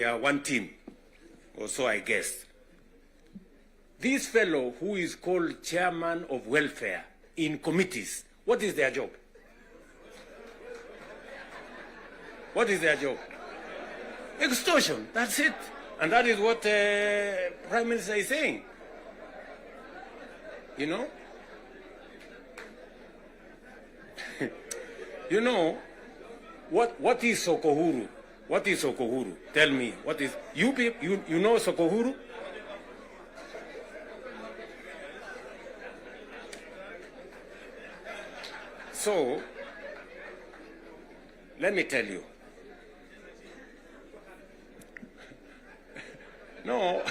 one team, or so I guess. This fellow who is called chairman of welfare in committees, what is their job? What is their job? Extortion, that's it. And that is what Prime Minister is saying. You know? You know, what is Sokohuru? What is Sokohuru? Tell me, what is, you know Sokohuru? So, let me tell you. No,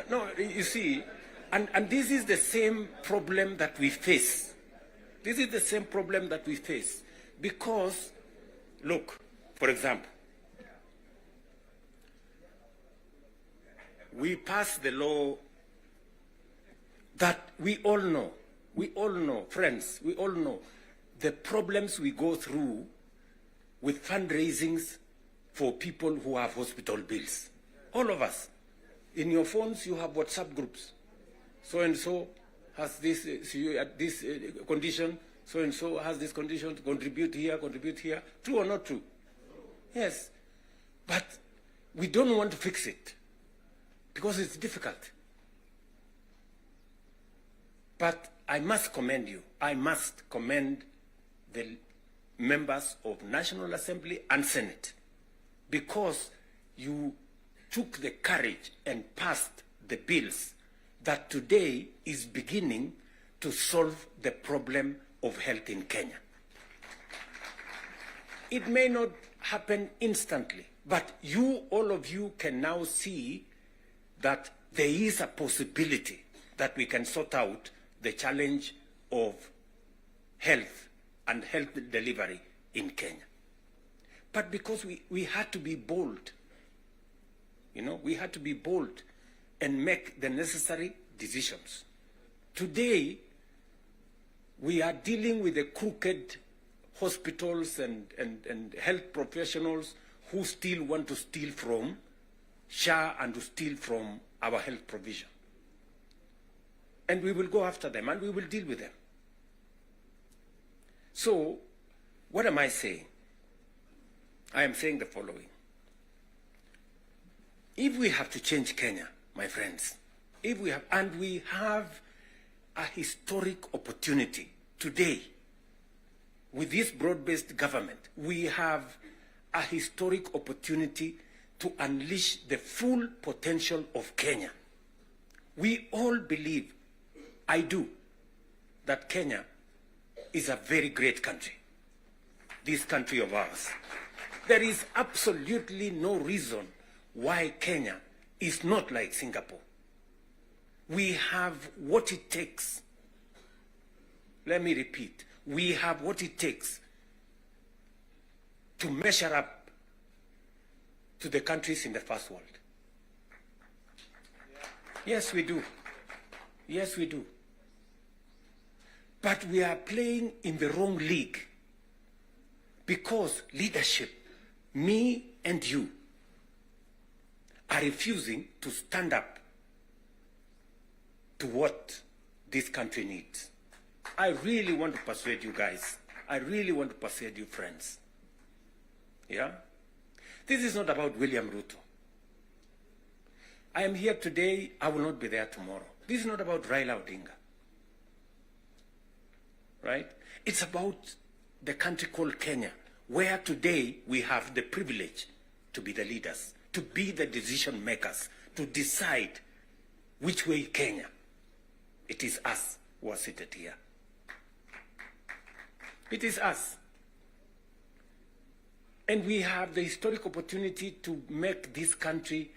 no, you see, and this is the same problem that we face. This is the same problem that we face. Because, look, for example, we passed the law that we all know, friends, we all know the problems we go through with fundraisings for people who have hospital bills. All of us. In your phones, you have WhatsApp groups. So-and-so has this, this condition, so-and-so has this condition, to contribute here. True or not true? Yes. But we don't want to fix it because it's difficult. But I must commend you. I must commend the members of National Assembly and Senate because you took the courage and passed the bills that today is beginning to solve the problem of health in Kenya. It may not happen instantly, but all of you can now see that there is a possibility that we can sort out the challenge of health and health delivery in Kenya. But because we had to be bold, you know, we had to be bold and make the necessary decisions. Today, we are dealing with the crooked hospitals and health professionals who still want to steal from SHA and to steal from our health provision. And we will go after them and we will deal with them. So, what am I saying? I am saying the following. If we have to change Kenya, my friends, we have a historic opportunity today with this broad-based government, we have a historic opportunity to unleash the full potential of Kenya. We all believe, I do, that Kenya is a very great country, this country of ours. There is absolutely no reason why Kenya is not like Singapore. We have what it takes. Let me repeat. We have what it takes to measure up to the countries in the first world. Yes, we do. Yes, we do. But we are playing in the wrong league because leadership, me and you, are refusing to stand up to what this country needs. I really want to persuade you guys. I really want to persuade you friends. Yeah? This is not about William Ruto. I am here today, I will not be there tomorrow. This is not about Raila Odinga. Right? It's about the country called Kenya, where today we have the privilege to be the leaders, to be the decision makers, to decide which way Kenya. It is us who are seated here. It is us. And we have the historic opportunity to make this country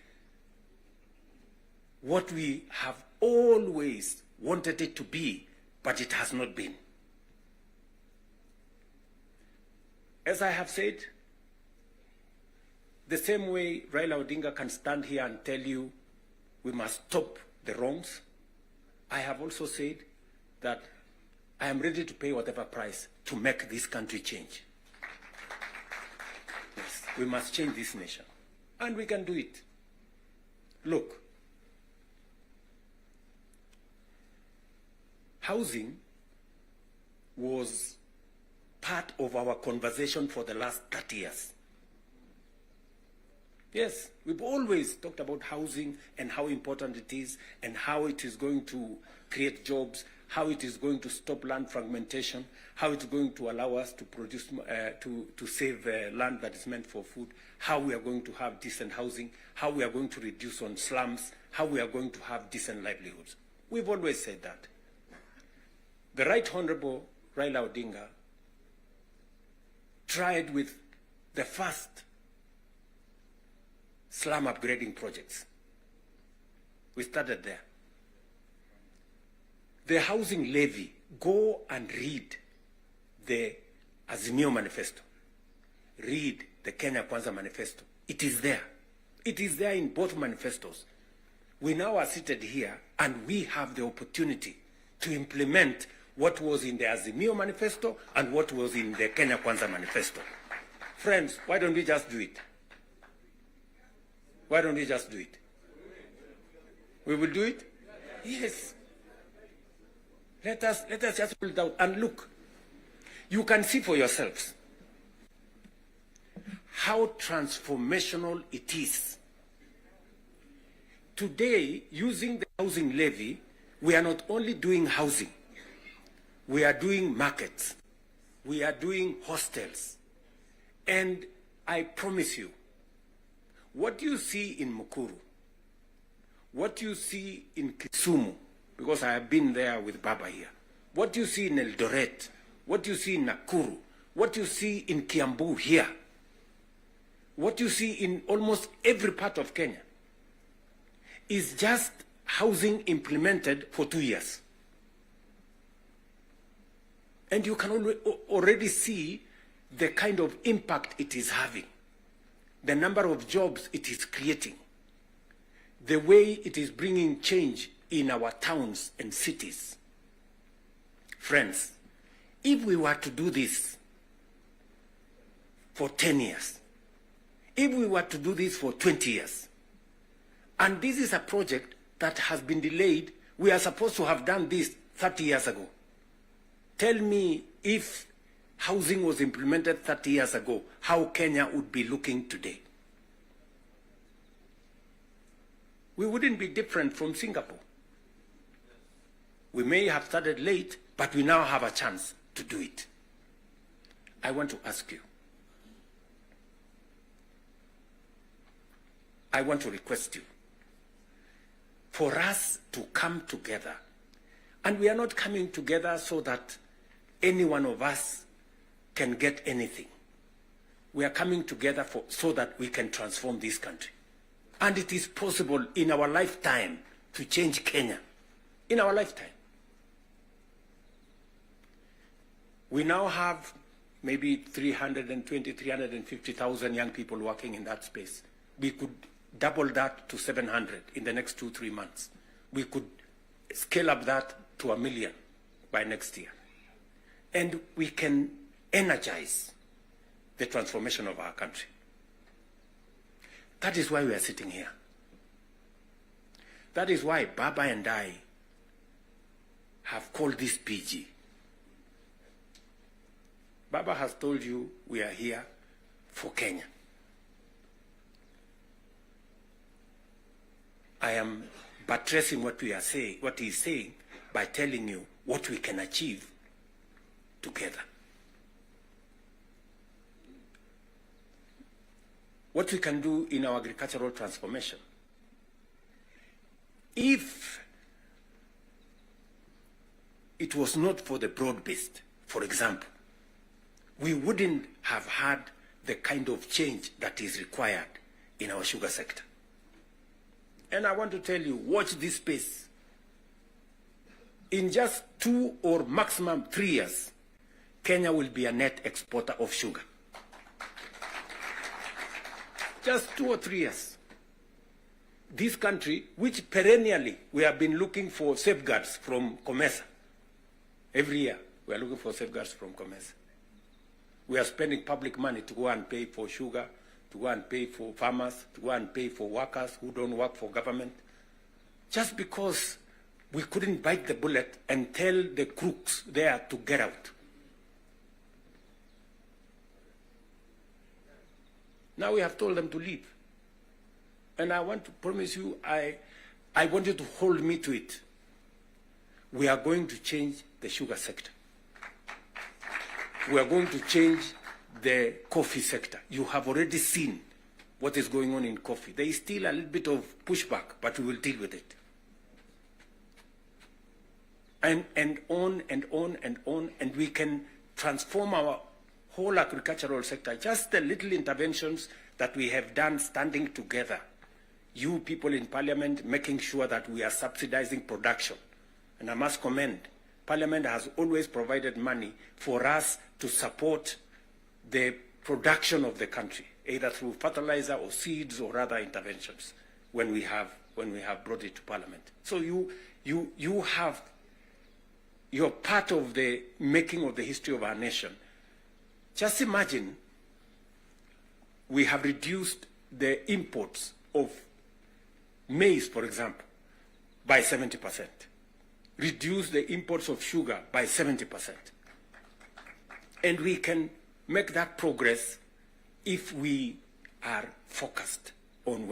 what we have always wanted it to be, but it has not been. As I have said, the same way Raila Odinga can stand here and tell you we must stop the wrongs, I have also said that I am ready to pay whatever price to make this country change. Yes, we must change this nation. And we can do it. Look, housing was part of our conversation for the last 30 years. Yes, we've always talked about housing and how important it is and how it is going to create jobs, how it is going to stop land fragmentation, how it's going to allow us to produce, to save land that is meant for food, how we are going to have decent housing, how we are going to reduce on slums, how we are going to have decent livelihoods. We've always said that. The Right Honorable Raila Odinga tried with the first slum upgrading projects. We started there. The housing levy, go and read the Azimio manifesto. Read the Kenya Kwanza manifesto. It is there. It is there in both manifestos. We now are seated here and we have the opportunity to implement what was in the Azimio manifesto and what was in the Kenya Kwanza manifesto. Friends, why don't we just do it? Why don't we just do it? We will do it? Yes. Let us just pull it out and look. You can see for yourselves how transformational it is. Today, using the housing levy, we are not only doing housing, we are doing markets, we are doing hostels. And I promise you, what you see in Mukuru, what you see in Kisumu, because I have been there with Baba here, what you see in Eldoret, what you see in Nakuru, what you see in Kiambu here, what you see in almost every part of Kenya, is just housing implemented for 2 years. And you can already see the kind of impact it is having, the number of jobs it is creating, the way it is bringing change in our towns and cities. Friends, if we were to do this for 10 years, if we were to do this for 20 years, and this is a project that has been delayed, we are supposed to have done this 30 years ago. Tell me, if housing was implemented 30 years ago, how Kenya would be looking today. We wouldn't be different from Singapore. We may have started late, but we now have a chance to do it. I want to ask you, I want to request you, for us to come together. And we are not coming together so that any one of us can get anything. We are coming together so that we can transform this country. And it is possible in our lifetime to change Kenya. In our lifetime. We now have maybe 320, 350,000 young people working in that space. We could double that to 700 in the next 2-3 months. We could scale up that to 1 million by next year. And we can energize the transformation of our country. That is why we are sitting here. That is why Baba and I have called this PG. Baba has told you we are here for Kenya. I am buttressing what we are saying, what he is saying, by telling you what we can achieve together. What we can do in our agricultural transformation. If it was not for the broad-based, for example, we wouldn't have had the kind of change that is required in our sugar sector. And I want to tell you, watch this space. In just 2 or maximum 3 years, Kenya will be a net exporter of sugar. Just 2 or 3 years. This country, which perennially we have been looking for safeguards from COMESA. Every year, we are looking for safeguards from COMESA. We are spending public money to go and pay for sugar, to go and pay for farmers, to go and pay for workers who don't work for government, just because we couldn't bite the bullet and tell the crooks there to get out. Now we have told them to leave. And I want to promise you, I want you to hold me to it. We are going to change the sugar sector. We are going to change the coffee sector. You have already seen what is going on in coffee. There is still a little bit of pushback, but we will deal with it. And on and on and on, and we can transform our whole agricultural sector. Just the little interventions that we have done standing together. You people in Parliament making sure that we are subsidizing production. And I must commend, Parliament has always provided money for us to support the production of the country, either through fertilizer or seeds or other interventions when we have brought it to Parliament. So you're part of the making of the history of our nation. Just imagine we have reduced the imports of maize, for example, by 70%. Reduce the imports of sugar by 70%. And we can make that progress if we are focused on